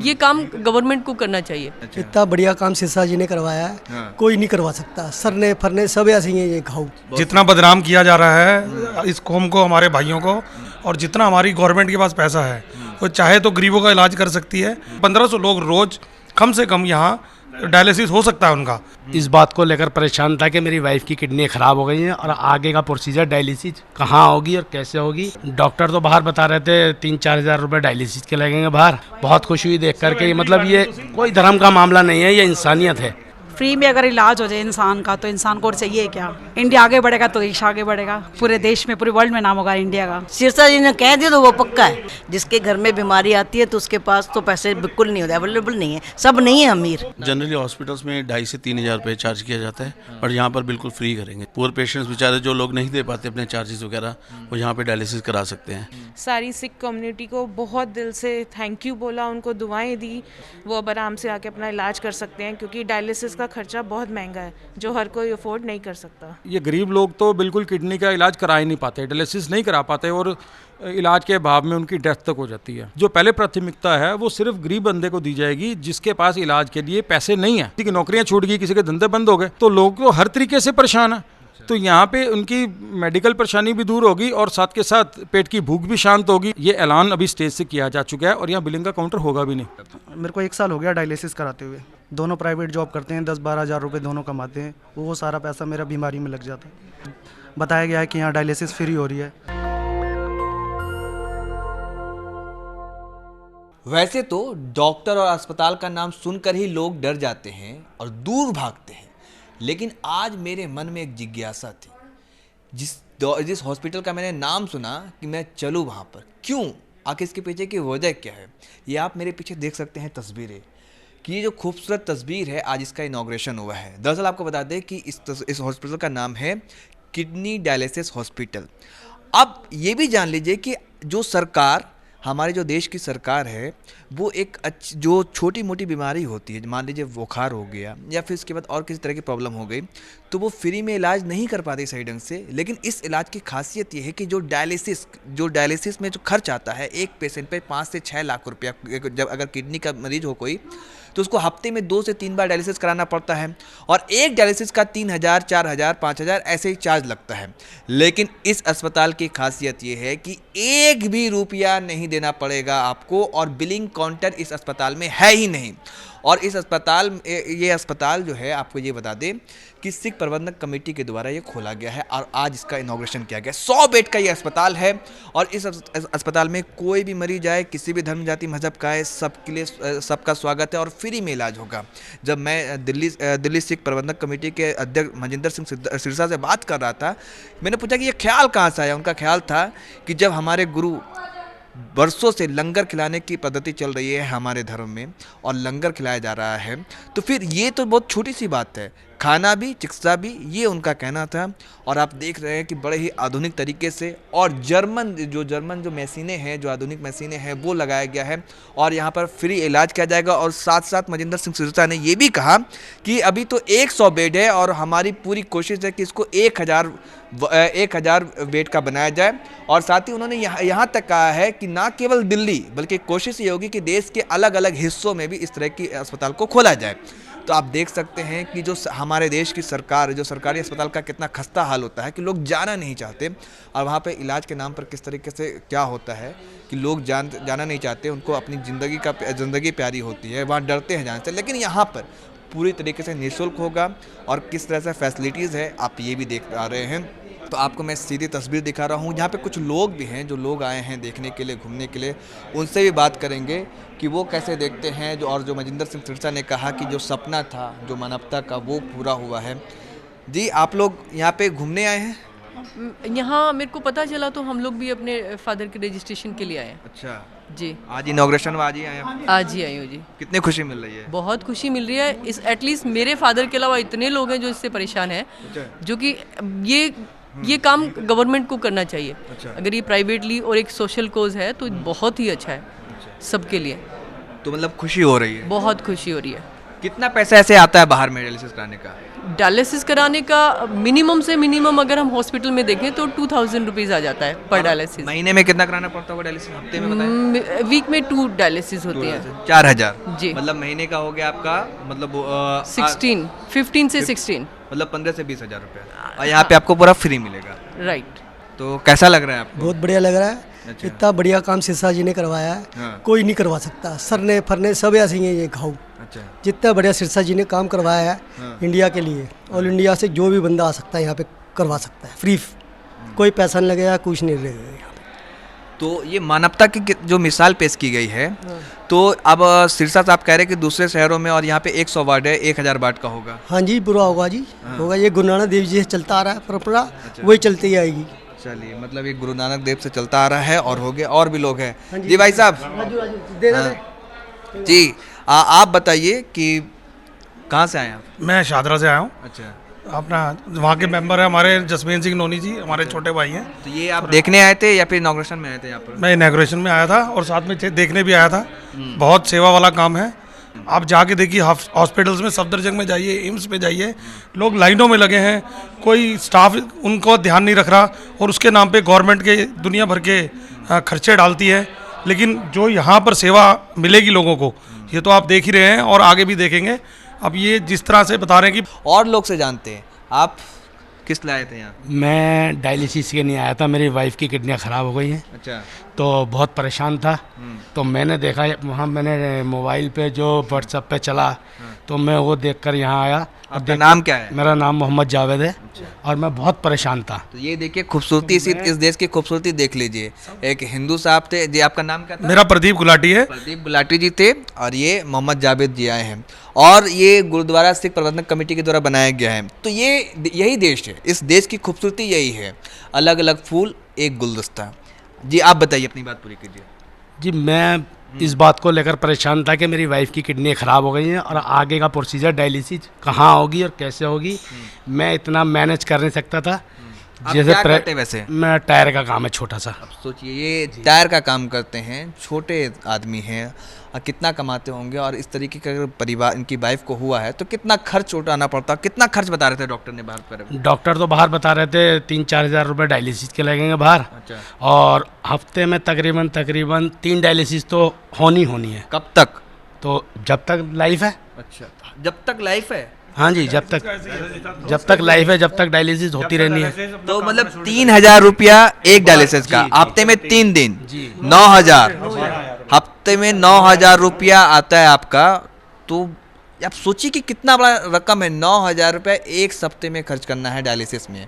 ये काम गवर्नमेंट को करना चाहिए। इतना बढ़िया काम सिरसा जी ने करवाया है, कोई नहीं करवा सकता। सरने फरने सब ऐसे ही हैं ये घाव। जितना बदनाम किया जा रहा है इस कौम को, हमारे भाइयों को, और जितना हमारी गवर्नमेंट के पास पैसा है वो चाहे तो गरीबों का इलाज कर सकती है। 1500 लोग रोज कम से कम यहाँ डायलिसिस हो सकता है उनका। इस बात को लेकर परेशान था कि मेरी वाइफ की किडनी खराब हो गई है और आगे का प्रोसीजर डायलिसिस कहाँ होगी और कैसे होगी। डॉक्टर तो बाहर बता रहे थे 3-4 हज़ार रुपये डायलिसिस के लगेंगे बाहर। बहुत खुशी हुई देख करके। मतलब ये कोई धर्म का मामला नहीं है, ये इंसानियत है। फ्री में अगर इलाज हो जाए इंसान का तो इंसान को चाहिए क्या। इंडिया आगे बढ़ेगा तो देश आगे बढ़ेगा, पूरे देश में पूरे वर्ल्ड में नाम होगा इंडिया का। सिरसा जी ने कह दिया तो वो पक्का है। जिसके घर में बीमारी आती है तो उसके पास तो पैसे बिल्कुल नहीं होते, अवेलेबल नहीं है, सब नहीं है अमीर। जनरली हॉस्पिटल्स में 2,500 से 3,000 रुपये चार्ज किया जाता है और यहाँ पर बिल्कुल फ्री करेंगे। पुअर पेशेंट्स बेचारे जो लोग नहीं दे पाते अपने चार्जेस वगैरह, वो यहाँ पे डायलिसिस करा सकते हैं। सारी सिख कम्युनिटी को बहुत दिल से थैंक यू बोला, उनको दुआएं दी। वो अब आराम से आके अपना इलाज कर सकते हैं क्योंकि डायलिसिस का खर्चा बहुत महंगा है जो हर कोई अफोर्ड नहीं कर सकता। ये गरीब लोग तो बिल्कुल किडनी का इलाज करा ही नहीं पाते, डायलिसिस नहीं करा पाते और इलाज के अभाव में उनकी डेथ तक हो जाती है। जो पहले प्राथमिकता है वो सिर्फ गरीब बंदे को दी जाएगी जिसके पास इलाज के लिए पैसे नहीं है। किसी की नौकरियां छूट गई, किसी के धंधे बंद हो गए, तो लोग तो हर तरीके से परेशान है। तो यहाँ पे उनकी मेडिकल परेशानी भी दूर होगी और साथ के साथ पेट की भूख भी शांत होगी। ये ऐलान अभी स्टेज से किया जा चुका है और यहाँ बिलिंग का काउंटर होगा भी नहीं। मेरे को 1 साल हो गया डायलिसिस कराते हुए। दोनों प्राइवेट जॉब करते हैं, 10-12 हज़ार रुपये दोनों कमाते हैं। वो सारा पैसा मेरा बीमारी में लग जाता है। बताया गया है कि यहाँ डायलिसिस फ्री हो रही है। वैसे तो डॉक्टर और अस्पताल का नाम सुनकर ही लोग डर जाते हैं और दूर भागते हैं, लेकिन आज मेरे मन में एक जिज्ञासा थी। जिस हॉस्पिटल का मैंने नाम सुना कि मैं चलूँ वहाँ पर, क्यों, आखिर इसके पीछे की वजह क्या है। ये आप मेरे पीछे देख सकते हैं तस्वीरें कि ये जो खूबसूरत तस्वीर है, आज इसका इनॉग्रेशन हुआ है। दरअसल आपको बता दें कि इस हॉस्पिटल का नाम है किडनी डायलिसिस हॉस्पिटल। अब ये भी जान लीजिए कि जो सरकार, हमारे जो देश की सरकार है, वो एक जो छोटी मोटी बीमारी होती है, मान लीजिए बुखार हो गया या फिर इसके बाद और किसी तरह की प्रॉब्लम हो गई, तो वो फ्री में इलाज नहीं कर पाती सही ढंग से। लेकिन इस इलाज की खासियत ये है कि जो डायलिसिस में जो खर्च आता है एक पेशेंट पे 5 से 6 लाख रुपया, जब अगर किडनी का मरीज हो कोई तो उसको हफ्ते में 2 से 3 बार डायलिसिस कराना पड़ता है और एक डायलिसिस का 3,000, 4,000, 5,000 ऐसे ही चार्ज लगता है। लेकिन इस अस्पताल की खासियत ये है कि 1 भी रुपया नहीं देना पड़ेगा आपको और बिलिंग काउंटर इस अस्पताल में है ही नहीं। और ये अस्पताल जो है, आपको ये बता दें कि सिख प्रबंधक कमेटी के द्वारा ये खोला गया है और आज इसका इनॉग्रेशन किया गया। 100 बेड का ये अस्पताल है और इस अस्पताल में कोई भी मरीज आए, किसी भी धर्म जाति मजहब का है, सबके लिए सबका स्वागत है और फ्री में इलाज होगा। जब मैं दिल्ली सिख प्रबंधक कमेटी के अध्यक्ष मजिंदर सिंह सिरसा से बात कर रहा था, मैंने पूछा कि ये ख्याल कहाँ से आया। उनका ख्याल था कि जब हमारे गुरु बरसों से लंगर खिलाने की पद्धति चल रही है हमारे धर्म में और लंगर खिलाया जा रहा है, तो फिर ये तो बहुत छोटी सी बात है, खाना भी चिकित्सा भी, ये उनका कहना था। और आप देख रहे हैं कि बड़े ही आधुनिक तरीके से और जर्मन जो मशीनें हैं, जो आधुनिक मशीनें हैं, वो लगाया गया है और यहाँ पर फ्री इलाज किया जाएगा। और साथ साथ मजिंदर सिंह सिरसा ने ये भी कहा कि अभी तो 100 बेड है और हमारी पूरी कोशिश है कि इसको 1,000 बेड का बनाया जाए। और साथ ही उन्होंने यहाँ तक कहा है कि ना केवल दिल्ली बल्कि कोशिश ये होगी कि देश के अलग अलग हिस्सों में भी इस तरह की अस्पताल को खोला जाए। तो आप देख सकते हैं कि जो हमारे देश की सरकार, जो सरकारी अस्पताल का कितना खस्ता हाल होता है कि लोग जाना नहीं चाहते और वहाँ पे इलाज के नाम पर किस तरीके से क्या होता है कि लोग जाना नहीं चाहते, उनको अपनी ज़िंदगी प्यारी होती है, वहाँ डरते हैं जाने से। लेकिन यहाँ पर पूरी तरीके से निःशुल्क होगा और किस तरह से फैसिलिटीज़ है आप ये भी देख पा रहे हैं। तो आपको मैं सीधी तस्वीर दिखा रहा हूँ। यहाँ पे कुछ लोग भी हैं जो लोग आए हैं देखने के लिए, घूमने के लिए, उनसे भी बात करेंगे कि वो कैसे देखते हैं। जो मजिंदर सिंह सिरसा ने कहा कि जो सपना था, जो मानवता का, वो पूरा हुआ है। जी, आप लोग यहाँ पे घूमने आए हैं? यहाँ मेरे को पता चला तो हम लोग भी अपने फादर के रजिस्ट्रेशन के लिए आए हैं। अच्छा जी, आज इनॉग्रेशन आज ही आए हैं? आज ही आई हूँ जी। कितनी खुशी मिल रही है? बहुत खुशी मिल रही है। इस एटलीस्ट मेरे फादर के अलावा इतने लोग हैं जो इससे परेशान हैं, जो कि ये काम गवर्नमेंट को करना चाहिए। अगर ये प्राइवेटली और एक सोशल कोज है तो बहुत ही अच्छा है सबके लिए। तो मतलब खुशी हो रही है? बहुत खुशी हो रही है। कितना पैसा ऐसे आता है बाहर में डायलिसिस कराने का? डायलिसिस कराने का मिनिमम से मिनिमम अगर हम हॉस्पिटल में देखें तो 2000 रुपीज़ आ जाता है पर डायलिसिस। महीने में कितना कराना पड़ता होगा डायलिसिस? हफ्ते में बताएं। वीक में 2 डायलिसिस होती हैं। 4000 जी। मतलब महीने का हो गया आपका मतलब 15 से 16 मतलब 15 से 20 हजार रुपया, और यहाँ पे आपको पूरा फ्री मिलेगा। राइट। तो कैसा लग रहा है आपको? बहुत बढ़िया लग रहा है। अच्छा। इतना बढ़िया काम सिरसा जी ने करवाया है, हाँ। कोई नहीं करवा सकता। सरने फरने सब ऐसे ही हैं ये घाव। अच्छा। जितना बढ़िया सिरसा जी ने काम करवाया है हाँ। इंडिया के लिए, ऑल इंडिया से जो भी बंदा आ सकता है यहाँ पे करवा सकता है फ्री। कोई पैसा नहीं लगेगा, कुछ नहीं लगेगा यहाँ पे। तो ये मानवता की जो मिसाल पेश की गई है, तो अब सिरसा साहब कह रहे हैं कि दूसरे शहरों में और यहाँ पे 100 वार्ड है, 1000 वार्ड का होगा। हाँ जी, बुरा होगा जी। होगा। ये गुरु नानक देव जी से चलता आ रहा है परंपरा, अच्छा। वही चलती ही आएगी। चलिए, मतलब ये गुरु नानक देव से चलता आ रहा है और हो गया, और भी लोग हैं। जी भाई साहब। जी आप बताइए कि कहाँ से आए आप? मैं शादरा से आया हूँ। अच्छा। अपना वहाँ के मेंबर है हमारे जसमीन सिंह नोनी जी, हमारे छोटे भाई हैं। तो ये आप देखने आए थे या फिर इनॉग्रेशन में आए थे यहाँ पर? मैं इनॉग्रेशन में आया था और साथ में देखने भी आया था। बहुत सेवा वाला काम है। आप जाके देखिए, हॉस्पिटल्स में सफदरजंग में जाइए, एम्स में जाइए, लोग लाइनों में लगे हैं, कोई स्टाफ उनको ध्यान नहीं रख रहा, और उसके नाम पे गवर्नमेंट के दुनिया भर के खर्चे डालती है। लेकिन जो यहाँ पर सेवा मिलेगी लोगों को, ये तो आप देख ही रहे हैं और आगे भी देखेंगे। अब ये जिस तरह से बता रहे हैं कि और लोग से जानते हैं, आप किस लिए आए थे यहाँ? मैं डायलिसिस के नहीं आया था, मेरी वाइफ की किडनियाँ ख़राब हो गई हैं। अच्छा। तो बहुत परेशान था, तो मैंने देखा वहाँ, मैंने मोबाइल पे जो व्हाट्सएप पे चला, तो मैं वो देखकर यहाँ आया। आपका नाम क्या है? मेरा नाम मोहम्मद जावेद है। और मैं बहुत परेशान था। तो ये देखिए खूबसूरती, इस देश की खूबसूरती देख लीजिए। एक हिंदू साहब थे जी, आपका नाम क्या था? मेरा प्रदीप गुलाटी है। प्रदीप गुलाटी जी थे, और ये मोहम्मद जावेद जी आए हैं, और ये गुरुद्वारा सिख प्रबंधक कमेटी के द्वारा बनाया गया है। तो ये यही देश है, इस देश की खूबसूरती यही है, अलग अलग फूल एक गुलदस्ता। जी आप बताइए, अपनी बात पूरी कीजिए। जी मैं इस बात को लेकर परेशान था कि मेरी वाइफ की किडनी ख़राब हो गई हैं, और आगे का प्रोसीजर डायलिसिस कहाँ होगी और कैसे होगी, मैं इतना मैनेज कर नहीं सकता था। जैसे क्या करते हैं वैसे? मैं टायर का काम है छोटा सा। अब सोचिए, ये टायर का काम करते हैं, छोटे आदमी हैं, और कितना कमाते होंगे, और इस तरीके का अगर परिवार इनकी वाइफ को हुआ है तो कितना खर्च उठाना पड़ता। कितना खर्च बता रहे थे डॉक्टर ने बाहर पर? डॉक्टर तो बाहर बता रहे थे 3-4 हज़ार रुपये डायलिसिस के लगेंगे बाहर। अच्छा। और हफ्ते में तकरीबन 3 डायलिसिस तो होनी है। कब तक? तो जब तक लाइफ है। अच्छा, जब तक लाइफ है? हाँ जी, जब तक लाइफ है, जब तक डायलिसिस होती रहनी है। तो मतलब 3000 रुपया एक डायलिसिस का, हफ्ते में 3 दिन 9000, हफ्ते में 9000 रुपया आता है आपका। तो आप सोचिए कि कितना बड़ा रकम है। 9000 रुपया एक हफ्ते में खर्च करना है डायलिसिस में,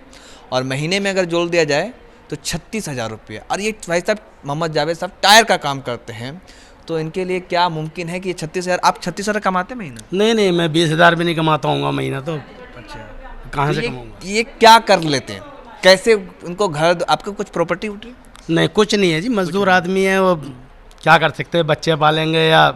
और महीने में अगर जोड़ दिया जाए तो 36,000 रुपया। और ये भाई साहब मोहम्मद जावेद साहब टायर का काम करते हैं, तो इनके लिए क्या मुमकिन है कि ये 36,000, आप 36,000 कमाते हैं महीना? नहीं, मैं 20,000 भी नहीं कमाता हूँ महीना। तो अच्छा, कहाँ तो से कमाऊँगा? ये क्या कर लेते हैं? कैसे उनको घर, आपको कुछ प्रॉपर्टी उठी? नहीं, कुछ नहीं है जी, मजदूर आदमी है, वो क्या कर सकते हैं? बच्चे पालेंगे या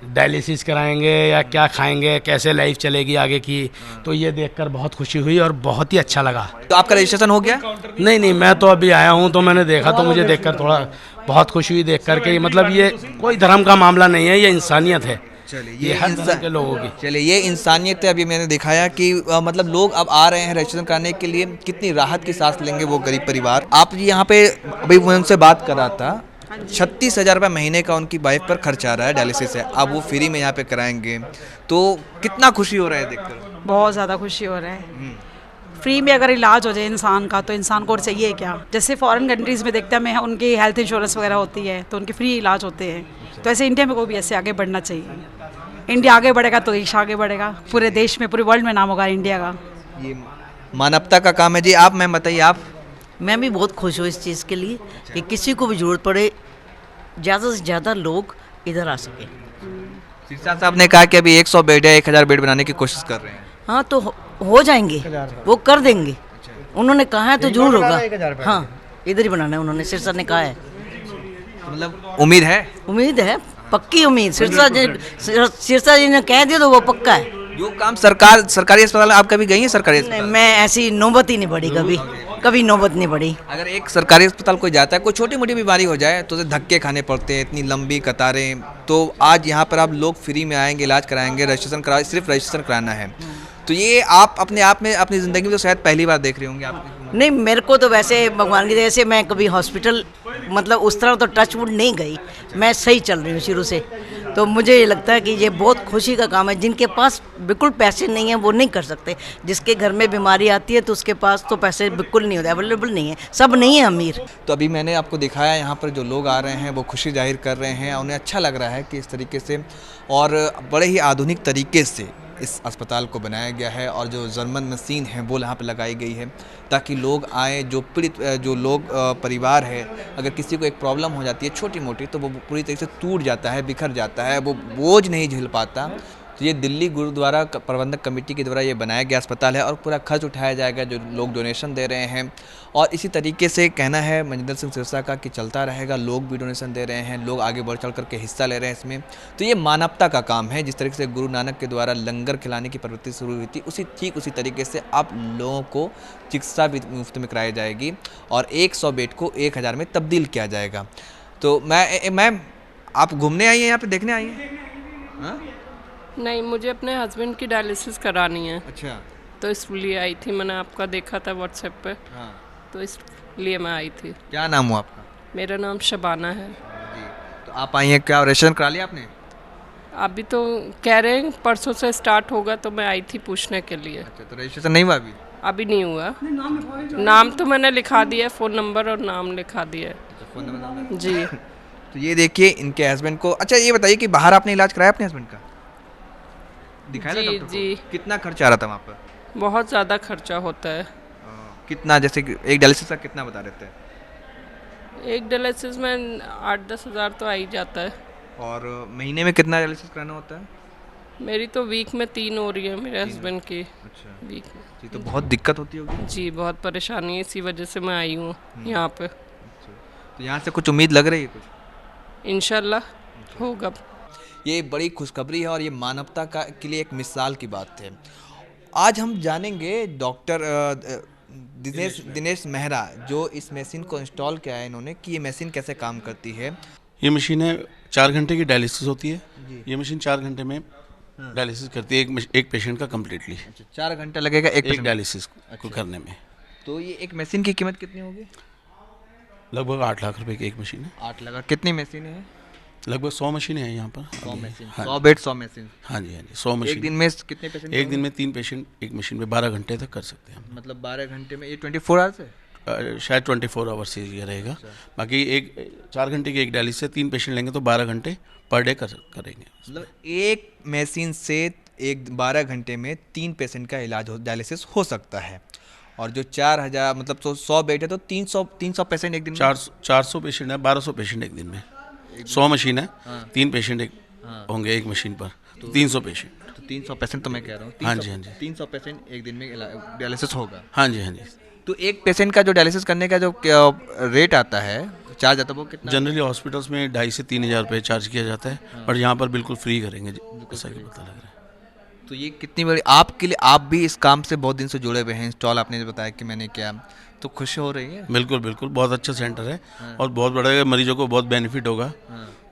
डायलिसिस कराएंगे या क्या खाएंगे, कैसे लाइफ चलेगी आगे की। तो ये देखकर बहुत खुशी हुई और बहुत ही अच्छा लगा। तो आपका रजिस्ट्रेशन हो गया? नहीं, मैं तो अभी आया हूँ, तो मैंने देखा, तो मुझे देखकर थोड़ा बहुत खुशी हुई देखकर के। मतलब ये कोई धर्म का मामला नहीं है, ये इंसानियत है। चलिए, ये हर धर्म के लोगों की। चलिए, ये इंसानियत है। अभी मैंने दिखाया कि मतलब लोग अब आ रहे हैं रजिस्ट्रेशन कराने के लिए, कितनी राहत की सांस लेंगे वो गरीब परिवार। आप यहाँ पे, अभी मैं उनसे बात कर रहा था, 36,000 रुपये महीने का उनकी वाइफ पर खर्च आ रहा है डायलिसिस है। अब वो फ्री में यहाँ पे कराएंगे, तो कितना खुशी हो रहा है देखकर? बहुत ज़्यादा खुशी हो रहा है। फ्री में अगर इलाज हो जाए इंसान का, तो इंसान को और चाहिए क्या। जैसे फॉरेन कंट्रीज़ में देखते हैं, उनकी हेल्थ इंश्योरेंस वगैरह होती है, तो उनके फ्री इलाज होते हैं। तो ऐसे इंडिया में को भी ऐसे आगे बढ़ना चाहिए। इंडिया आगे बढ़ेगा तो देश आगे बढ़ेगा, पूरे देश में, पूरे वर्ल्ड में नाम होगा इंडिया का। ये मानवता का काम है जी। आप मैम बताइए, आप? मैं भी बहुत खुश हूँ इस चीज़ के लिए कि किसी को भी ज़रूरत पड़े, ज़्यादा से ज़्यादा लोग इधर आ सकें। सिरसा साहब ने कहा कि अभी 100 बेड है, 1000 बेड बनाने की कोशिश कर रहे हैं। हाँ, तो हो जाएंगे, वो कर देंगे। उन्होंने कहा है तो जरूर होगा। हाँ, इधर ही बनाना है उन्होंने, सिरसा ने कहा है। तो मतलब उम्मीद है? उम्मीद है, पक्की उम्मीद। सिरसा जी ने कह दिया तो वो पक्का है। जो काम सरकारी अस्पताल, आप कभी गई हैं सरकारी नहीं, अस्पताल? मैं ऐसी नौबत ही नहीं पड़ी कभी। कभी नौबत नहीं पड़ी। अगर एक सरकारी अस्पताल कोई जाता है, कोई छोटी मोटी बीमारी हो जाए तो उसे धक्के खाने पड़ते हैं, इतनी लंबी कतारें। तो आज यहाँ पर आप लोग फ्री में आएंगे, इलाज कराएंगे, रजिस्ट्रेशन करा, सिर्फ रजिस्ट्रेशन कराना है। तो ये आप अपने आप में अपनी ज़िंदगी में तो शायद पहली बार देख रहे होंगे आप। नहीं, मेरे को तो वैसे भगवान की दया से मैं कभी हॉस्पिटल मतलब उस तरह तो टचवुड नहीं गई, मैं सही चल रही हूँ शुरू से। तो मुझे ये लगता है कि ये बहुत खुशी का काम है। जिनके पास बिल्कुल पैसे नहीं हैं वो नहीं कर सकते। जिसके घर में बीमारी आती है तो उसके पास तो पैसे बिल्कुल नहीं होते, अवेलेबल नहीं है, सब नहीं है अमीर। तो अभी मैंने आपको दिखाया यहाँ पर जो लोग आ रहे हैं वो खुशी जाहिर कर रहे हैं, उन्हें अच्छा लग रहा है कि इस तरीके से और बड़े ही आधुनिक तरीके से इस अस्पताल को बनाया गया है और जो जर्मन मशीन है वो यहाँ पे लगाई गई है ताकि लोग आए, जो पीड़ित जो लोग परिवार है, अगर किसी को एक प्रॉब्लम हो जाती है छोटी मोटी तो वो पूरी तरीके से टूट जाता है, बिखर जाता है, वो बोझ नहीं झेल पाता। तो ये दिल्ली गुरुद्वारा प्रबंधक कमेटी के द्वारा ये बनाया गया अस्पताल है और पूरा खर्च उठाया जाएगा, जो लोग डोनेशन दे रहे हैं। और इसी तरीके से कहना है मनिंदर सिंह सिरसा का कि चलता रहेगा, लोग भी डोनेशन दे रहे हैं, लोग आगे बढ़ चढ़ करके हिस्सा ले रहे हैं इसमें। तो ये मानवता का काम है। जिस तरीके से गुरु नानक के द्वारा लंगर खिलाने की प्रवृत्ति शुरू हुई थी, उसी तरीके से आप लोगों को चिकित्सा भी मुफ्त में कराई जाएगी और 100 बेड को 1000 में तब्दील किया जाएगा। तो मैम आप घूमने आई हैं, यहाँ पे देखने आई हैं? नहीं, मुझे अपने हस्बैंड की डायलिसिस करानी है। अच्छा। तो इसलिए आई थी, मैंने आपका देखा था व्हाट्सएप पे। हाँ। तो इसलिए मैं आई थी। क्या नाम हुआ आपका? मेरा नाम शबाना है। जी। तो आप आई हैं, क्या रजिस्ट्रेशन करा लिया आपने? अभी तो कह रहे हैं परसों से स्टार्ट होगा, तो मैं आई थी पूछने के लिए। अच्छा, तो रजिस्ट्रेशन नहीं हुआ अभी? अभी नहीं हुआ। नाम तो मैंने लिखा दिया, फ़ोन नंबर और नाम लिखा दिया है। फ़ोन नंबर जी। तो ये देखिए इनके हस्बैंड को। अच्छा ये बताइए कि बाहर आपने इलाज कराया अपने हस्बैंड का? दिखाया था डॉक्टर को? जी। कितना खर्चा आ रहा था वहाँ पर? बहुत ज़्यादा खर्चा होता है। कितना, जैसे कि एक डायलिसिस का कितना बता रहे थे? एक डायलिसिस में 8-10 हज़ार तो आ ही जाता है। और महीने में कितना डायलिसिस कराना होता है? मेरी तो वीक में 3 हो रही है, मेरे हस्बैंड की। अच्छा। वीक में। जी, तो बहुत दिक्कत होती होगी? जी, बहुत परेशानी है, इसी वजह से मैं आई हूँ यहाँ पे। तो यहाँ से कुछ उम्मीद लग रही है कुछ? इंशाल्लाह होगा। ये बड़ी खुशखबरी है और ये मानवता का के लिए एक मिसाल की बात है। आज हम जानेंगे डॉक्टर दिनेश मेहरा, जो इस मशीन को इंस्टॉल किया है इन्होंने, कि ये मशीन कैसे काम करती है। ये मशीन है 4 घंटे की डायलिसिस होती है। ये मशीन 4 घंटे में डायलिसिस करती है एक पेशेंट का कम्प्लीटली। अच्छा, 4 घंटे लगेगा एक डायलिसिस को करने में। तो ये एक मशीन की कीमत कितनी होगी? लगभग 8 लाख रुपए की एक मशीन है। 8 लाख। कितनी मशीनें हैं? लगभग 100 मशीनें हैं यहाँ पर। 100 मशीन, हाँ। 100 बेड 100 मशीन। हाँ जी, हाँ जी, 100 मशीन। एक दिन में कितने पेशेंट? एक दिन में 3 पेशेंट एक मशीन में 12 घंटे तक कर सकते हैं। मतलब 12 घंटे में, ये 24 आवर्स है? शायद 24 आवर्स से ये रहेगा। बाकी 4 घंटे की एक डायलिसिस से 3 पेशेंट लेंगे तो 12 घंटे पर डे करेंगे। मतलब एक मशीन से 12 घंटे में 3 पेशेंट का इलाज डायलिसिस हो सकता है। और जो 4000 मतलब तो 100 बेड है तो 300 पेशेंट एक दिन में? 400 पेशेंट है, 1200 पेशेंट एक दिन में। 100 मशीन है। 3 पेशेंट होंगे एक मशीन पर, तो 300 पेशेंट। तो 300 पेशेंट तो मैं कह रहा हूँ। हाँ जी, हाँ जी। 300 पेशेंट एक दिन में डायलिसिस होगा। हाँ जी, हाँ जी। तो एक पेशेंट का जो डायलिसिस करने का जो रेट आता है, चार्ज आता है, वो कितना? जनरली हॉस्पिटल्स में 2500 से 3000 रुपये चार्ज किया जाता है, बट यहाँ पर बिल्कुल फ्री करेंगे, जैसा कि पता लग रहा है। तो ये कितनी बड़ी आपके लिए, आप भी इस काम से बहुत दिन से जुड़े हुए हैं, इंस्टॉल आपने जो बताया कि मैंने किया, तो खुशी हो रही है? बिल्कुल बिल्कुल, बहुत अच्छा सेंटर है और बहुत बड़ा, मरीजों को बहुत बेनिफिट होगा।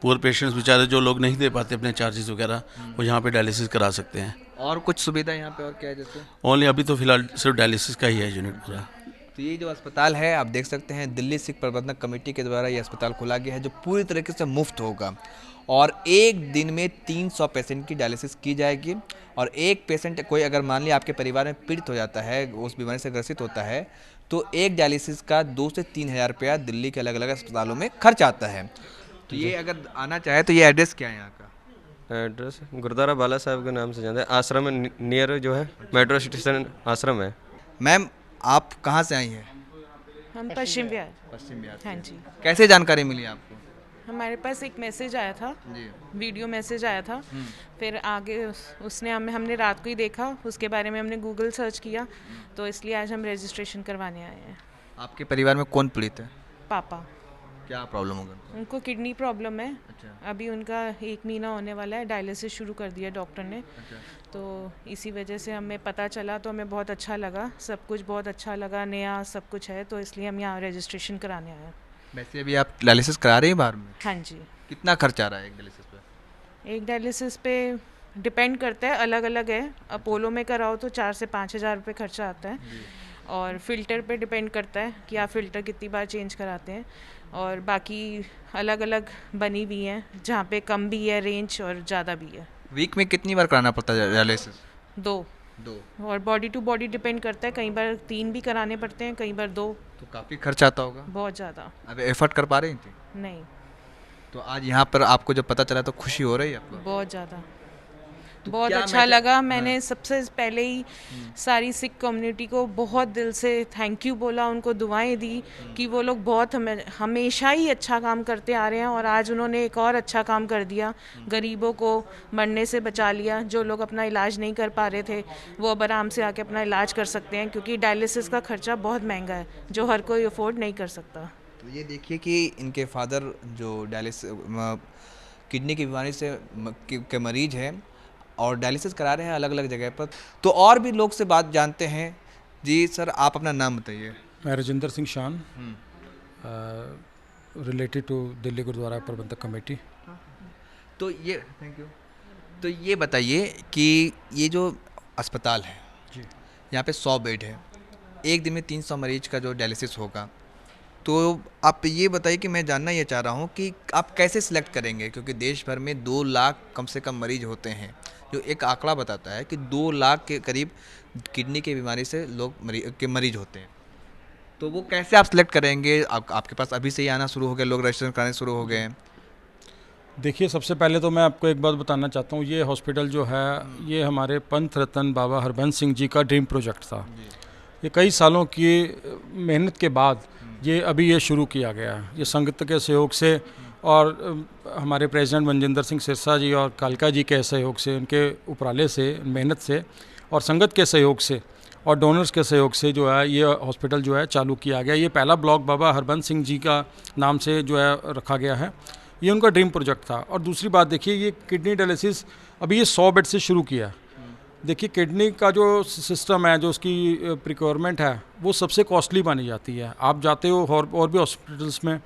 पुअर पेशेंट्स बेचारे जो लोग नहीं दे पाते अपने चार्जेस वगैरह, वो यहाँ पे डायलिसिस करा सकते हैं। और कुछ सुविधा यहाँ पे और क्या है जैसे? ओनली अभी तो फिलहाल सिर्फ डायलिसिस का ही है यूनिट पूरा। तो ये जो अस्पताल है आप देख सकते हैं, दिल्ली सिख प्रबंधक कमेटी के द्वारा ये अस्पताल खोला गया है जो पूरी तरीके से मुफ्त होगा और एक दिन में 300 पेशेंट की डायलिसिस की जाएगी। और एक पेशेंट, कोई अगर मान लिया आपके परिवार में पीड़ित हो जाता है, उस बीमारी से ग्रसित होता है, तो एक डायलिसिस का 2 से 3 हज़ार रुपया दिल्ली के अलग अलग अस्पतालों में खर्च आता है। तो ये अगर आना चाहे तो ये एड्रेस क्या है यहाँ का? एड्रेस गुरुद्वारा बाला साहब के नाम से जानते हैं। आश्रम नियर जो है मेट्रो स्टेशन आश्रम है। मैम आप कहाँ से आई हैं? हम पश्चिम बिहार। पश्चिम बिहार। हाँ जी। कैसे जानकारी मिली आपको? हमारे पास एक मैसेज आया था जी, वीडियो मैसेज आया था। फिर आगे उसने हमने रात को ही देखा, उसके बारे में हमने गूगल सर्च किया, तो इसलिए आज हम रजिस्ट्रेशन करवाने आए हैं। आपके परिवार में कौन पीड़ित है? पापा। क्या प्रॉब्लम होगा? उनको किडनी प्रॉब्लम है। अच्छा। अभी उनका 1 महीना होने वाला है, डायलिसिस शुरू कर दिया डॉक्टर ने। अच्छा। तो इसी वजह से हमें पता चला तो हमें बहुत अच्छा लगा, सब कुछ बहुत अच्छा लगा, नया सब कुछ है, तो इसलिए हम यहाँ रजिस्ट्रेशन कराने आए हैं। वैसे अभी आप डायलिसिस करा रहे हैं बाहर में? हाँ जी। कितना खर्च आ रहा है एक डायलिसिस पे? एक डायलिसिस पे डिपेंड करता है, अलग अलग है। अपोलो में कराओ तो 4 से 5 हज़ार रुपये खर्चा आता है, और फ़िल्टर पे डिपेंड करता है कि आप फ़िल्टर कितनी बार चेंज कराते हैं, और बाकी अलग अलग बनी हुई हैं जहाँ पे कम भी है रेंज और ज़्यादा भी है। वीक में कितनी बार कराना पड़ता है डायलिसिस? 2। और बॉडी टू बॉडी डिपेंड करता है, कई बार 3 भी कराने पड़ते हैं, कई बार 2। तो काफ़ी खर्च आता होगा? बहुत ज़्यादा। अब एफर्ट कर पा रही थी? नहीं। तो आज यहाँ पर आपको जब पता चला तो खुशी हो रही है आपको? बहुत ज़्यादा, बहुत अच्छा लगा। मैंने सबसे पहले ही सारी सिख कम्युनिटी को बहुत दिल से थैंक यू बोला, उनको दुआएं दी कि वो लोग बहुत हमेशा ही अच्छा काम करते आ रहे हैं, और आज उन्होंने एक और अच्छा काम कर दिया, गरीबों को मरने से बचा लिया। जो लोग अपना इलाज नहीं कर पा रहे थे वो अब आराम से आके अपना इलाज कर सकते हैं, क्योंकि डायलिसिस का खर्चा बहुत महंगा है जो हर कोई अफोर्ड नहीं कर सकता। तो ये देखिए कि इनके फादर जो डायलिसिस किडनी की बीमारी से के मरीज हैं और डायलिसिस करा रहे हैं अलग अलग जगह पर। तो और भी लोग से बात जानते हैं। जी सर, आप अपना नाम बताइए। मैं राजेंद्र सिंह शान, रिलेटेड टू दिल्ली गुरुद्वारा प्रबंधक कमेटी। तो ये थैंक यू। तो ये बताइए कि ये जो अस्पताल है जी, यहाँ पे 100 बेड है, एक दिन में 300 मरीज का जो डायलिसिस होगा, तो आप ये बताइए कि मैं जानना ये चाह रहा हूँ कि आप कैसे सिलेक्ट करेंगे, क्योंकि देश भर में 2 लाख कम से कम मरीज होते हैं, जो एक आंकड़ा बताता है कि 2 लाख के करीब किडनी की बीमारी से लोग मरीज होते हैं। तो वो कैसे आप सिलेक्ट करेंगे? आपके पास अभी से ही आना शुरू हो गया, लोग रजिस्ट्रेशन कराने शुरू हो गए हैं। देखिए, सबसे पहले तो मैं आपको एक बात बताना चाहता हूँ, ये हॉस्पिटल जो है ये हमारे पंथ रत्न बाबा हरबंस सिंह जी का ड्रीम प्रोजेक्ट था। ये कई सालों की मेहनत के बाद ये अभी ये शुरू किया गया है। ये संगत के सहयोग से और हमारे प्रेसिडेंट मनजिंदर सिंह सिरसा जी और कालका जी के सहयोग से, उनके उपराले से, मेहनत से और संगत के सहयोग से और डोनर्स के सहयोग से जो है ये हॉस्पिटल जो है चालू किया गया। ये पहला ब्लॉक बाबा हरबंस सिंह जी का नाम से जो है रखा गया है। ये उनका ड्रीम प्रोजेक्ट था। और दूसरी बात देखिए, ये किडनी डायलिसिस अभी ये 100 बेड से शुरू किया। देखिए, किडनी का जो सिस्टम है, जो उसकी प्रिक्योरमेंट है, वो सबसे कॉस्टली मानी जाती है। आप जाते हो और भी हॉस्पिटल्स में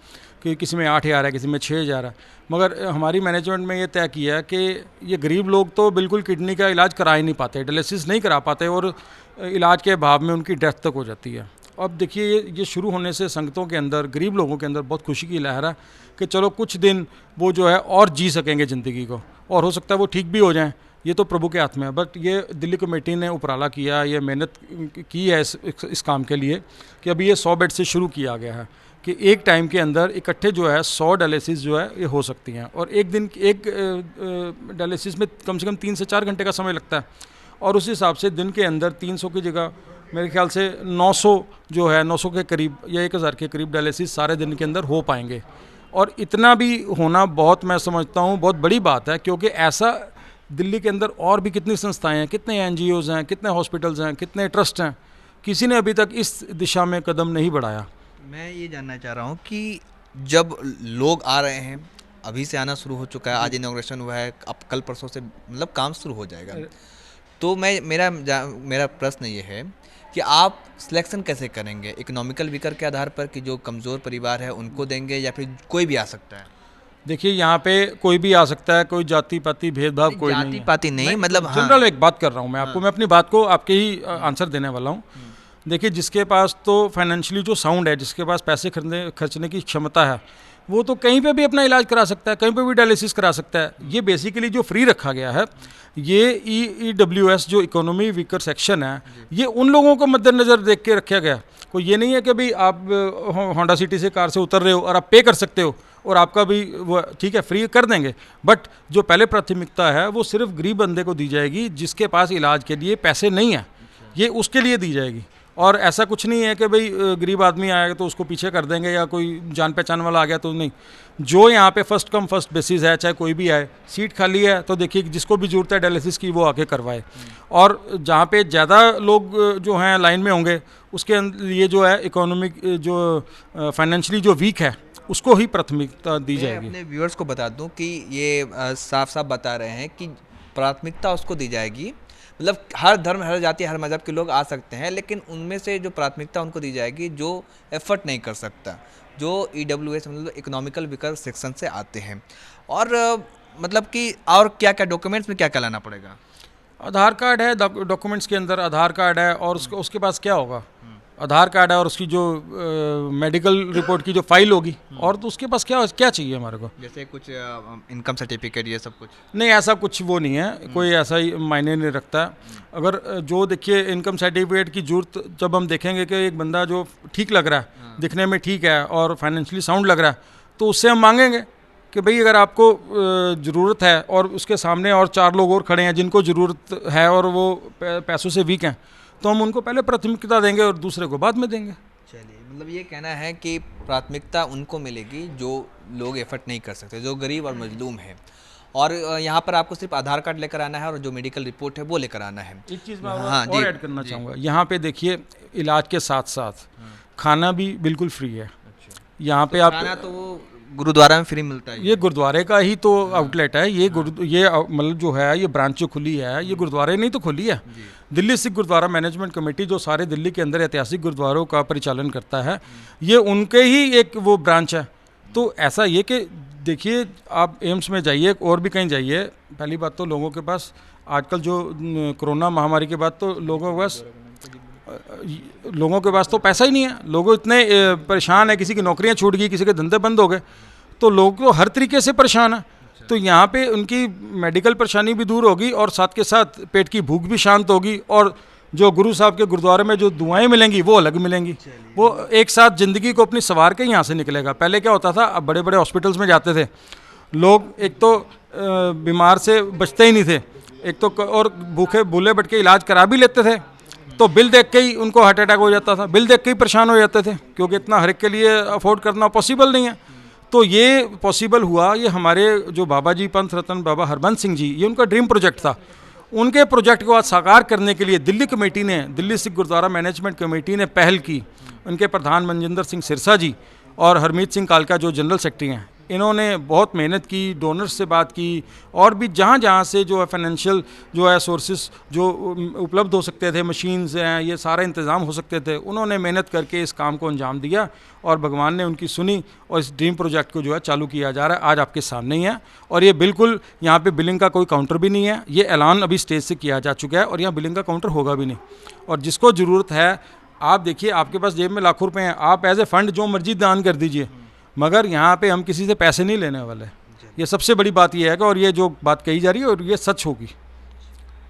कि किसी में 8,000 है, किसी में 6,000 है, मगर हमारी मैनेजमेंट में ये तय किया है कि ये गरीब लोग तो बिल्कुल किडनी का इलाज करा ही नहीं पाते, डायलिसिस नहीं करा पाते, और इलाज के अभाव में उनकी डेथ तक हो जाती है। अब देखिए, ये शुरू होने से संगतों के अंदर, गरीब लोगों के अंदर बहुत खुशी की लहर है कि चलो कुछ दिन वो जो है और जी सकेंगे ज़िंदगी को, और हो सकता है वो ठीक भी हो जाएं। ये तो प्रभु के हाथ में है। बट ये दिल्ली कमेटी ने उपराला किया, ये मेहनत की है इस काम के लिए कि अभी ये 100 बेड से शुरू किया गया है कि एक टाइम के अंदर इकट्ठे जो है 100 डायलिसिस जो है ये हो सकती हैं। और एक दिन एक डायलिसिस में कम से कम 3 से 4 घंटे का समय लगता है, और उस हिसाब से दिन के अंदर 300 की जगह मेरे ख्याल से 900 जो है 900 के करीब या 1000 के करीब डायलिसिस सारे दिन के अंदर हो पाएंगे। और इतना भी होना बहुत, मैं समझता हूँ, बहुत बड़ी बात है, क्योंकि ऐसा दिल्ली के अंदर और भी कितनी संस्थाएं हैं, कितने NGOs हैं, कितने हॉस्पिटल्स हैं, कितने ट्रस्ट हैं, किसी ने अभी तक इस दिशा में कदम नहीं बढ़ाया। मैं ये जानना चाह रहा हूँ कि जब लोग आ रहे हैं, अभी से आना शुरू हो चुका है, आज इनॉग्रेशन हुआ है, अब कल परसों से मतलब काम शुरू हो जाएगा, तो मेरा प्रश्न ये है कि आप सिलेक्शन कैसे करेंगे? इकोनॉमिकल वीकर के आधार पर कि जो कमज़ोर परिवार है उनको देंगे, या फिर कोई भी आ सकता है? देखिए, यहाँ पे कोई भी आ सकता है, कोई जाति पाति भेदभाव कोई नहीं है। जाति पाति नहीं, मतलब जनरल एक बात कर रहा हूँ मैं आपको, मैं अपनी बात को आपके ही आंसर देने वाला हूँ। देखिए, जिसके पास तो फाइनेंशियली जो साउंड है, जिसके पास पैसे खर्चने की क्षमता है, वो तो कहीं पे भी अपना इलाज करा सकता है, कहीं पे भी डायलिसिस करा सकता है। ये बेसिकली जो फ्री रखा गया है, ये EWS जो इकोनॉमी वीकर सेक्शन है, ये उन लोगों को मद्देनज़र देख के रखा गया। कोई ये नहीं है कि भाई आप होंडा सिटी से कार से उतर रहे हो और आप पे कर सकते हो और आपका भी वो ठीक है फ्री कर देंगे, बट जो पहले प्राथमिकता है वो सिर्फ गरीब बंदे को दी जाएगी जिसके पास इलाज के लिए पैसे नहीं हैं, ये उसके लिए दी जाएगी। और ऐसा कुछ नहीं है कि भाई गरीब आदमी आएगा तो उसको पीछे कर देंगे, या कोई जान पहचान वाला आ गया तो नहीं। जो यहाँ पे फर्स्ट कम फर्स्ट बेसिस है, चाहे कोई भी आए, सीट खाली है तो देखिए जिसको भी जरूरत है डायलिसिस की वो आके करवाए। और जहाँ पे ज़्यादा लोग जो हैं लाइन में होंगे, उसके लिए जो है इकोनॉमिक जो फाइनेंशियली जो वीक है उसको ही प्राथमिकता दी मैं जाएगी। अपने व्यूअर्स को बता दूं कि ये साफ साफ बता रहे हैं कि प्राथमिकता उसको दी जाएगी, मतलब हर धर्म, हर जाति, हर मज़हब के लोग आ सकते हैं, लेकिन उनमें से जो प्राथमिकता उनको दी जाएगी जो एफर्ट नहीं कर सकता, जो EWS मतलब इकोनॉमिकल वीकर सेक्शन से आते हैं। और मतलब कि और क्या क्या डॉक्यूमेंट्स में क्या क्या लाना पड़ेगा? आधार कार्ड है, डॉक्यूमेंट्स के अंदर आधार कार्ड है, और उसके पास क्या होगा, आधार कार्ड है और उसकी जो मेडिकल रिपोर्ट की जो फाइल होगी, और तो उसके पास क्या क्या चाहिए हमारे को, जैसे कुछ इनकम सर्टिफिकेट, ये सब कुछ? नहीं, ऐसा कुछ वो नहीं है, कोई ऐसा ही मायने नहीं रखता है। अगर जो देखिए इनकम सर्टिफिकेट की जरूरत जब हम देखेंगे कि एक बंदा जो ठीक लग रहा है, दिखने में ठीक है और फाइनेंशियली साउंड लग रहा है, तो उससे हम मांगेंगे कि भाई अगर आपको ज़रूरत है और उसके सामने और 4 लोग और खड़े हैं जिनको ज़रूरत है और वो पैसों से वीक हैं, तो हम उनको पहले प्राथमिकता देंगे और दूसरे को बाद में देंगे। चलिए, मतलब ये कहना है कि प्राथमिकता उनको मिलेगी जो लोग एफर्ट नहीं कर सकते, जो गरीब और मजलूम है। और यहाँ पर आपको सिर्फ आधार कार्ड लेकर आना है और जो मेडिकल रिपोर्ट है वो लेकर आना है। एक चीज़ मैं और ऐड करना चाहूँगा, यहाँ पे देखिए इलाज के साथ साथ खाना भी बिल्कुल फ्री है। यहाँ पे आप खाना तो वो गुरुद्वारा में फ्री मिलता है। ये गुरुद्वारे का ही तो आउटलेट है, ये मतलब जो है ये ब्रांच जो खुली है ये गुरुद्वारे नहीं तो खुली है। दिल्ली सिख गुरुद्वारा मैनेजमेंट कमेटी जो सारे दिल्ली के अंदर ऐतिहासिक गुरुद्वारों का परिचालन करता है, ये उनके ही एक वो ब्रांच है। तो ऐसा ये कि देखिए आप एम्स में जाइए और भी कहीं जाइए, पहली बात तो लोगों के पास आजकल जो कोरोना महामारी के बाद तो लोगों के पास तो पैसा ही नहीं है, लोग इतने परेशान है, किसी की नौकरियां छूट गई, किसी के धंधे बंद हो गए, तो लोग तो हर तरीके से परेशान है। तो यहाँ पे उनकी मेडिकल परेशानी भी दूर होगी और साथ के साथ पेट की भूख भी शांत होगी, और जो गुरु साहब के गुरुद्वारे में जो दुआएं मिलेंगी वो अलग मिलेंगी। वो एक साथ ज़िंदगी को अपनी सवार के यहाँ से निकलेगा। पहले क्या होता था, अब बड़े बड़े हॉस्पिटल्स में जाते थे लोग, एक तो बीमार से बचते ही नहीं थे, एक तो और भूखे भूले बैठ के इलाज करा भी लेते थे, तो बिल देख के ही उनको हार्ट अटैक हो जाता था, बिल देख के ही परेशान हो जाते थे, क्योंकि इतना हर एक के लिए अफोर्ड करना पॉसिबल नहीं है। तो ये पॉसिबल हुआ, ये हमारे जो बाबा जी पंथ रत्न बाबा हरबंस सिंह जी, ये उनका ड्रीम प्रोजेक्ट था। उनके प्रोजेक्ट को आज साकार करने के लिए दिल्ली कमेटी ने, दिल्ली सिख गुरुद्वारा मैनेजमेंट कमेटी ने पहल की। उनके प्रधान मनजिंदर सिंह सिरसा जी और हरमीत सिंह कालका जो जनरल सेक्रेटरी हैं, इन्होंने बहुत मेहनत की, डोनर्स से बात की, और भी जहाँ जहाँ से जो है फाइनेंशियल जो है सोर्सेस जो उपलब्ध हो सकते थे, मशीन्स हैं, ये सारा इंतज़ाम हो सकते थे, उन्होंने मेहनत करके इस काम को अंजाम दिया और भगवान ने उनकी सुनी और इस ड्रीम प्रोजेक्ट को जो है चालू किया जा रहा है। आज आपके सामने ही है, और ये बिल्कुल यहाँ पे बिलिंग का कोई काउंटर भी नहीं है, ये ऐलान अभी स्टेज से किया जा चुका है और यहाँ बिलिंग का काउंटर होगा भी नहीं। और जिसको ज़रूरत है, आप देखिए आपके पास जेब में लाखों रुपये हैं, आप एज ए फंड जो मर्जी दान कर दीजिए, मगर यहाँ पे हम किसी से पैसे नहीं लेने वाले। ये सबसे बड़ी बात ये है कि, और ये जो बात कही जा रही है और ये सच होगी।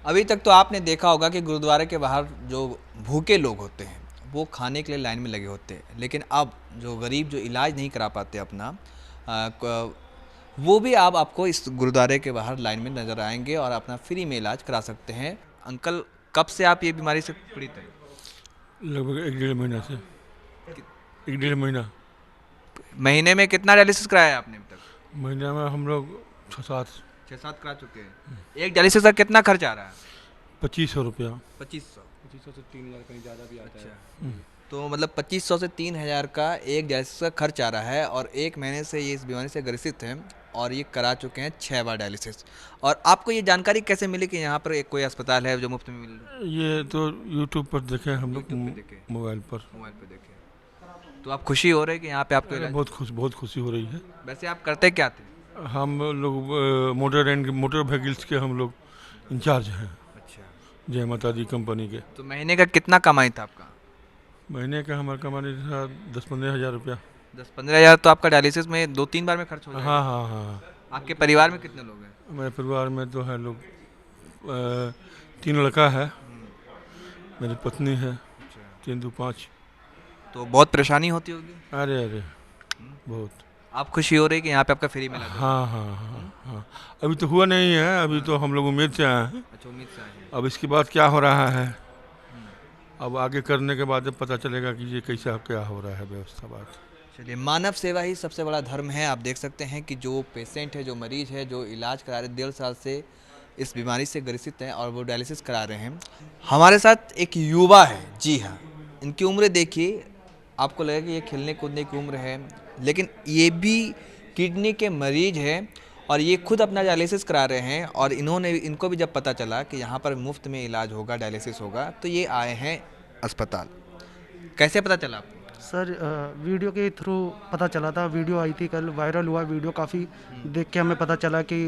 अभी तक तो आपने देखा होगा कि गुरुद्वारे के बाहर जो भूखे लोग होते हैं वो खाने के लिए लाइन में लगे होते हैं, लेकिन अब जो गरीब जो इलाज नहीं करा पाते अपना, वो भी अब आपको इस गुरुद्वारे के बाहर लाइन में नज़र आएंगे और अपना फ्री में इलाज करा सकते हैं। अंकल, कब से आप ये बीमारी से पीड़ित हैं? लगभग 1-1.5 महीना से। 1-1.5 महीना। महीने में कितना डायलिसिस कराया आपने अब तक? महीने में हम लोग 6-7 करा चुके हैं। एक डायलिसिस का कितना खर्च आ रहा है? 2500 रुपया। 2500 से 3000 कहीं ज़्यादा भी आता है। तो मतलब 2500 से 3000 का एक डायलिसिस का खर्च आ रहा है, और 1 महीने से ये इस बीमारी से ग्रसित हैं और ये करा चुके हैं 6 बार डायलिसिस। और आपको ये जानकारी कैसे मिली कि यहाँ पर एक कोई अस्पताल है जो मुफ्त में मिल रहा है? ये तो यूट्यूब पर देखे हम लोग, मोबाइल पर देखे। तो आप खुशी हो रहे हैं कि यहाँ पे आपको बहुत खुशी हो रही है। वैसे आप करते क्या थे? हम लोग मोटर व्हीकल्स के हम लोग इंचार्ज हैं। अच्छा। जय माता दी कंपनी के। तो महीने का कितना कमाई था आपका? महीने का हमारा कमाई था 10-15 हज़ार रुपया। 10-15 हज़ार तो आपका डायलिसिस में 2-3 बार में खर्च हो जाएगा। हाँ। आपके परिवार में कितने लोग हैं? मेरे परिवार में तो है लोग 3 लड़का है, मेरी पत्नी है, 3-5। तो बहुत परेशानी होती होगी? अरे बहुत। आप खुशी हो रही कि यहाँ पे आपका फ्री मिला? हाँ। अभी तो हुआ नहीं है, अभी तो हम लोग उम्मीद से आए हैं। अच्छा, उम्मीद से आए हैं। अब इसके बाद क्या हो रहा है, अब आगे करने के बाद पता चलेगा कि ये कैसा क्या हो रहा है व्यवस्था। बात चलिए, मानव सेवा ही सबसे बड़ा धर्म है। आप देख सकते हैं कि जो पेशेंट है, जो मरीज है, जो इलाज करा रहे 1.5 साल से इस बीमारी से ग्रसित हैं और वो डायलिसिस करा रहे हैं। हमारे साथ एक युवा है। जी हाँ, इनकी उम्र देखिए आपको लगेगा कि ये खेलने कूदने की उम्र है, लेकिन ये भी किडनी के मरीज हैं और ये खुद अपना डायलिसिस करा रहे हैं। और इनको भी जब पता चला कि यहाँ पर मुफ्त में इलाज होगा, डायलिसिस होगा, तो ये आए हैं अस्पताल। कैसे पता चला आपको? सर वीडियो के थ्रू पता चला था, वीडियो आई थी कल, वायरल हुआ वीडियो, काफ़ी देख के हमें पता चला कि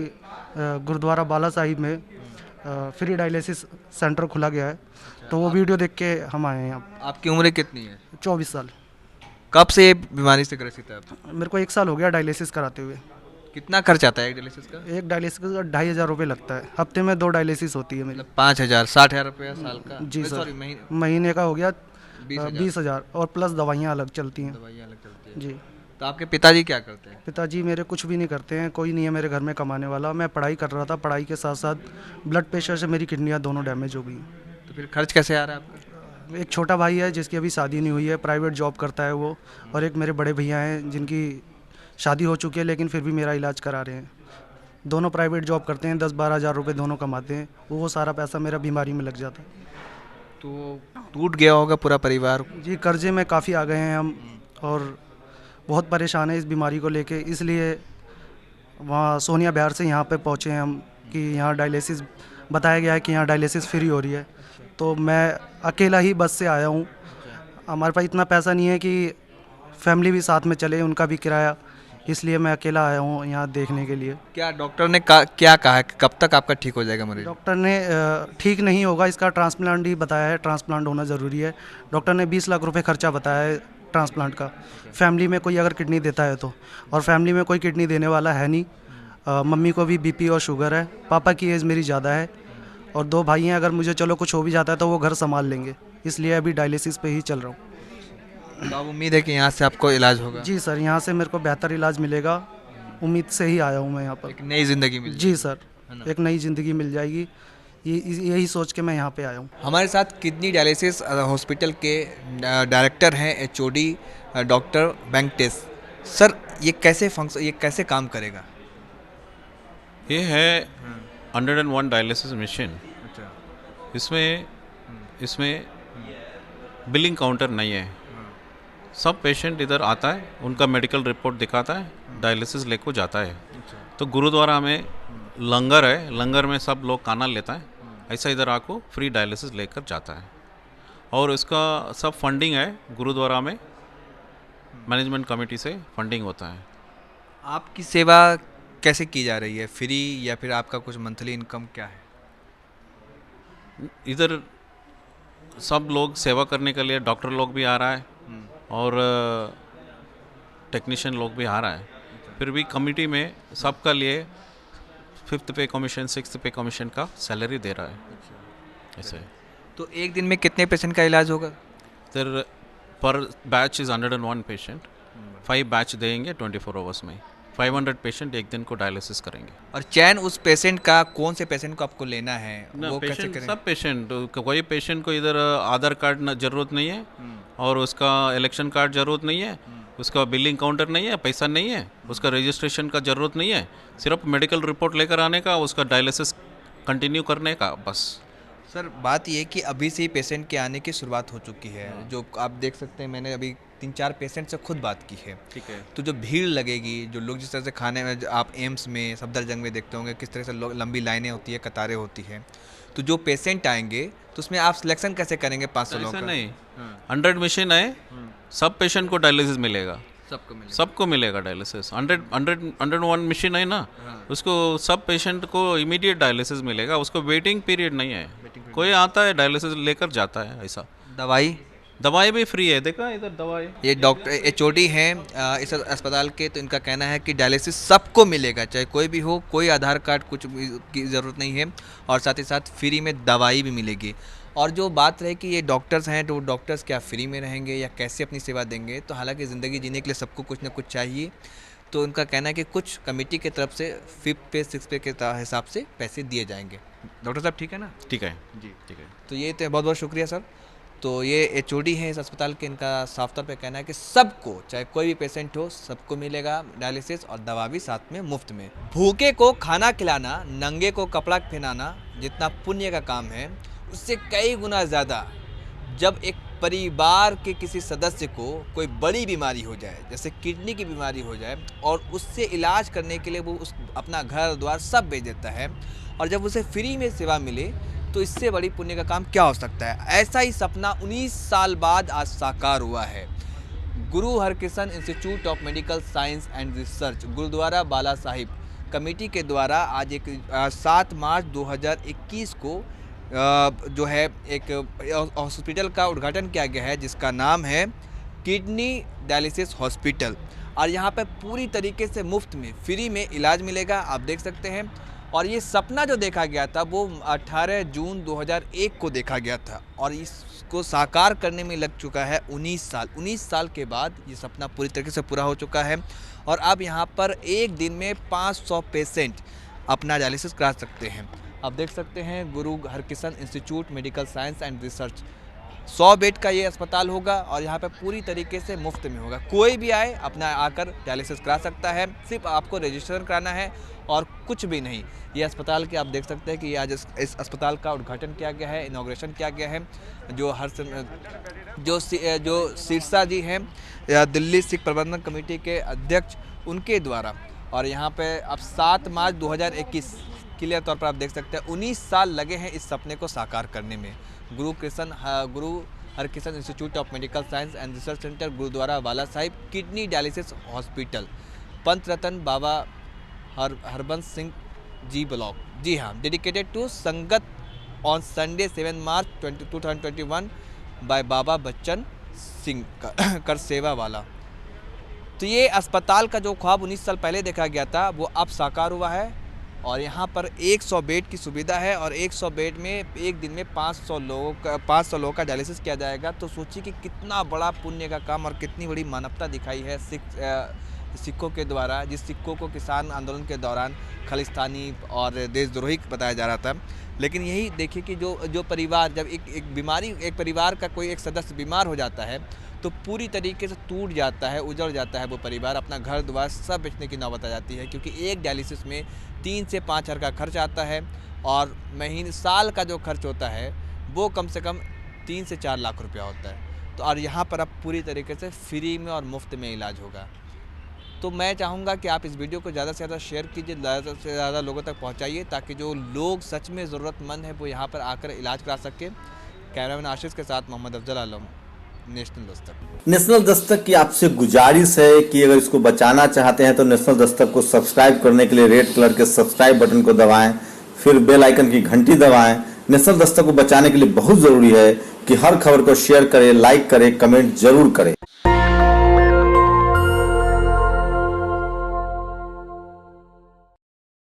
गुरुद्वारा बाला साहिब में फ्री डायलिसिस सेंटर खुला गया है, तो वो वीडियो देख के हम आए हैं यहाँ। आपकी उम्र कितनी है? 24 साल। कब से ये बीमारी से ग्रसित है आप? मेरे को 1 साल हो गया डायलिसिस कराते हुए। कितना खर्च आता है एक डायलिसिस का? एक डायलिसिस का 2,500 रुपये लगता है, हफ्ते में 2 डायलिसिस होती है मेरी। 5,000, 60,000 रुपया साल का? जी सर, सॉरी, महीने का हो गया 20,000 और प्लस दवाइयाँ अलग चलती हैं। दवाइयाँ अलग चलती हैं जी। तो आपके पिताजी क्या करते हैं? पिताजी मेरे कुछ भी नहीं करते हैं, कोई नहीं है मेरे घर में कमाने वाला। मैं पढ़ाई कर रहा था, पढ़ाई के साथ साथ ब्लड प्रेशर से मेरी किडनियाँ दोनों डैमेज हो गई। तो फिर खर्च कैसे आ रहा है आपका? एक छोटा भाई है जिसकी अभी शादी नहीं हुई है, प्राइवेट जॉब करता है वो, और एक मेरे बड़े भैया हैं जिनकी शादी हो चुकी है लेकिन फिर भी मेरा इलाज करा रहे हैं। दोनों प्राइवेट जॉब करते हैं, 10-12 हज़ार रुपये दोनों कमाते हैं, वो सारा पैसा मेरा बीमारी में लग जाता है। तो टूट गया होगा पूरा परिवार? जी, कर्जे में काफ़ी आ गए हैं हम और बहुत परेशान है इस बीमारी को लेके, इसलिए वहाँ सोनिया बिहार से यहाँ पे पहुँचे हैं हम कि यहाँ डायलिसिस बताया गया है कि यहाँ डायलिसिस फ्री हो रही है। तो मैं अकेला ही बस से आया हूँ, हमारे पास इतना पैसा नहीं है कि फैमिली भी साथ में चले, उनका भी किराया, इसलिए मैं अकेला आया हूँ यहाँ देखने के लिए। क्या डॉक्टर ने क्या कहा है कि कब तक आपका ठीक हो जाएगा मरीज? डॉक्टर ने ठीक नहीं होगा, इसका ट्रांसप्लांट ही बताया है, ट्रांसप्लांट होना ज़रूरी है। डॉक्टर ने 20 लाख रुपए खर्चा बताया है ट्रांसप्लांट का, फैमिली में कोई अगर किडनी देता है तो, और फैमिली में कोई किडनी देने वाला है नहीं। मम्मी को भी बीपी और शुगर है, पापा की एज मेरी ज़्यादा है और 2 भाई हैं, अगर मुझे चलो कुछ हो भी जाता है तो वो घर संभाल लेंगे, इसलिए अभी डायलिसिस पे ही चल रहा हूँ। तो अब उम्मीद है कि यहाँ से आपको इलाज होगा? जी सर, यहाँ से मेरे को बेहतर इलाज मिलेगा, उम्मीद से ही आया हूँ मैं यहाँ पर। एक नई ज़िंदगी मिल जी सर, एक नई ज़िंदगी मिल जाएगी, यही सोच के मैं यहाँ पे आया हूँ। हमारे साथ किडनी डायलिसिस हॉस्पिटल के डायरेक्टर हैं HOD डॉक्टर वेंकटेश सर। ये कैसे काम करेगा? ये है 101 डायलिसिस मशीन। अच्छा। इसमें बिलिंग काउंटर नहीं है। सब पेशेंट इधर आता है, उनका मेडिकल रिपोर्ट दिखाता है, डायलिसिस लेको जाता है। तो गुरुद्वारा में लंगर है, लंगर में सब लोग खाना लेता है, ऐसा इधर आको फ्री डायलिसिस लेकर जाता है। और इसका सब फंडिंग है गुरुद्वारा में, मैनेजमेंट कमेटी से फंडिंग होता है। आपकी सेवा कैसे की जा रही है? फ्री या फिर आपका कुछ मंथली इनकम क्या है? इधर सब लोग सेवा करने के लिए डॉक्टर लोग भी आ रहा है और टेक्नीशियन लोग भी आ रहा है। फिर भी कमेटी में सबका लिए 5th पे कमीशन 6th पे कमीशन का सैलरी दे रहा है ऐसे। तो एक दिन में कितने पेशेंट का इलाज होगा? सर पर बैच इज़ 101 पेशेंट, 5 बैच देंगे 24 आवर्स में, 500 पेशेंट एक दिन को डायलिसिस करेंगे। और चयन उस पेशेंट का, कौन से पेशेंट को आपको लेना है वो कैसे करेंगे? सब पेशेंट, कोई पेशेंट को इधर आधार कार्ड ज़रूरत नहीं है और उसका इलेक्शन कार्ड ज़रूरत नहीं है, उसका बिलिंग काउंटर नहीं है, पैसा नहीं है, उसका रजिस्ट्रेशन का ज़रूरत नहीं है, सिर्फ मेडिकल रिपोर्ट लेकर आने का, उसका डायलिसिस कंटिन्यू करने का, बस। सर बात ये कि अभी से ही पेशेंट के आने की शुरुआत हो चुकी है, जो आप देख सकते हैं, मैंने अभी 3-4 पेशेंट से खुद बात की है। ठीक है। तो जो भीड़ लगेगी, जो लोग जिस तरह से खाने में, आप एम्स में, सफदरजंग में देखते होंगे किस तरह से लोग लंबी लाइनें होती है, कतारें होती हैं, तो जो पेशेंट आएंगे तो उसमें आप सिलेक्शन कैसे करेंगे? 500 लोगों का नहीं, 100 मशीन है, सब पेशेंट को डायलिसिस मिलेगा, सबको मिलेगा डायलिसिस। 101 मशीन है ना, उसको सब पेशेंट को इमीडिएट डायलिसिस मिलेगा, उसको वेटिंग पीरियड नहीं है, कोई आता है डायलिसिस लेकर जाता है ऐसा। दवाई भी फ्री है, देखा इधर दवाई। ये डॉक्टर HOD हैं इस अस्पताल के, तो इनका कहना है कि डायलिसिस सबको मिलेगा, चाहे कोई भी हो, कोई आधार कार्ड कुछ की ज़रूरत नहीं है, और साथ ही साथ फ्री में दवाई भी मिलेगी। और जो बात रहे कि ये डॉक्टर्स हैं, तो डॉक्टर्स क्या फ्री में रहेंगे या कैसे अपनी सेवा देंगे? तो हालांकि ज़िंदगी जीने के लिए सबको कुछ ना कुछ चाहिए, तो उनका कहना है कि कुछ कमेटी की तरफ से 5th पे 6th पे के हिसाब से पैसे दिए जाएंगे। डॉक्टर साहब ठीक है ना? ठीक है जी, ठीक है। तो ये तो बहुत बहुत शुक्रिया सर। तो ये HOD हैं इस अस्पताल के, इनका साफ तौर पे कहना है कि सबको, चाहे कोई भी पेशेंट हो, सबको मिलेगा डायलिसिस और दवा भी साथ में मुफ्त में। भूखे को खाना खिलाना, नंगे को कपड़ा पहनाना जितना पुण्य का काम है, उससे कई गुना ज़्यादा जब एक परिवार के किसी सदस्य को कोई बड़ी बीमारी हो जाए, जैसे किडनी की बीमारी हो जाए, और उससे इलाज करने के लिए वो अपना घर द्वार सब बेच देता है, और जब उसे फ्री में सेवा मिले तो इससे बड़ी पुण्य का काम क्या हो सकता है। ऐसा ही सपना 19 साल बाद आज साकार हुआ है। Guru Harkishan institute of medical science and research Gurdwara Bala Sahib committee के द्वारा आज एक 7 मार्च 2021 को जो है एक हॉस्पिटल का उद्घाटन किया गया है, जिसका नाम है किडनी डायलिसिस हॉस्पिटल। और यहाँ पर पूरी तरीके से मुफ्त में फ्री में इलाज मिलेगा, आप देख सकते हैं। और ये सपना जो देखा गया था वो 18 जून 2001 को देखा गया था, और इसको साकार करने में लग चुका है 19 साल। 19 साल के बाद ये सपना पूरी तरीके से पूरा हो चुका है, और अब यहाँ पर एक दिन में 500 पेशेंट अपना डायलिसिस करा सकते हैं। आप देख सकते हैं गुरु Harkishan institute medical science and research 100 bed का ये अस्पताल होगा, और यहाँ पे पूरी तरीके से मुफ्त में होगा। कोई भी आए अपना आकर डायलिसिस करा सकता है, सिर्फ आपको रजिस्ट्रेशन कराना है और कुछ भी नहीं। ये अस्पताल के आप देख सकते हैं कि आज इस अस्पताल का उद्घाटन किया गया है, इनॉग्रेशन किया गया है, जो सिरसा जी हैं दिल्ली सिख प्रबंधन कमेटी के अध्यक्ष, उनके द्वारा। और यहाँ पे अब 7 मार्च 2021 क्लियर तौर पर आप देख सकते हैं 19 साल लगे हैं इस सपने को साकार करने में। Guru Harkishan institute of medical science and research centre Gurdwara Bala Sahib kidney dialysis hospital, Pant Ratan Baba Harbans Singh ji block. जी हाँ, dedicated to sangat on Sunday 7 March 2021 by Baba Bachan Singh कर सेवा वाला। तो ये अस्पताल का जो ख्वाब 19 साल पहले देखा गया था वो अब साकार हुआ है, और यहाँ पर 100 बेड की सुविधा है, और 100 बेड में एक दिन में 500 लोगों का डायलिसिस किया जाएगा। तो सोचिए कि कितना बड़ा पुण्य का काम और कितनी बड़ी मानवता दिखाई है सिखों के द्वारा, जिस सिखों को किसान आंदोलन के दौरान खालिस्तानी और देशद्रोही बताया जा रहा था। लेकिन यही देखिए कि जो परिवार, जब एक परिवार का कोई एक सदस्य बीमार हो जाता है तो पूरी तरीके से टूट जाता है, उजड़ जाता है वो परिवार, अपना घर द्वार सब बेचने की नौबत आ जाती है, क्योंकि एक डायलिसिस में 3 से 5 हज़ार का खर्च आता है, और साल का जो खर्च होता है वो कम से कम 3 से 4 लाख रुपया होता है। तो और यहाँ पर अब पूरी तरीके से फ्री में और मुफ्त में इलाज होगा। तो मैं चाहूँगा कि आप इस वीडियो को ज़्यादा से ज़्यादा शेयर कीजिए, ज़्यादा से ज़्यादा लोगों तक पहुँचाइए, ताकि जो लोग सच में ज़रूरतमंद हैं वो यहाँ पर आकर इलाज करा सकें। कैमरामैन आशीष के साथ मोहम्मद अफजल आलम, नेशनल दस्तक। नेशनल दस्तक की आपसे गुजारिश है कि अगर इसको बचाना चाहते हैं तो नेशनल दस्तक को सब्सक्राइब करने के लिए रेड कलर के सब्सक्राइब बटन को दबाएं, फिर बेल आइकन की घंटी दबाएं। नेशनल दस्तक को बचाने के लिए बहुत जरूरी है कि हर खबर को शेयर करें, लाइक करें, कमेंट जरूर करें।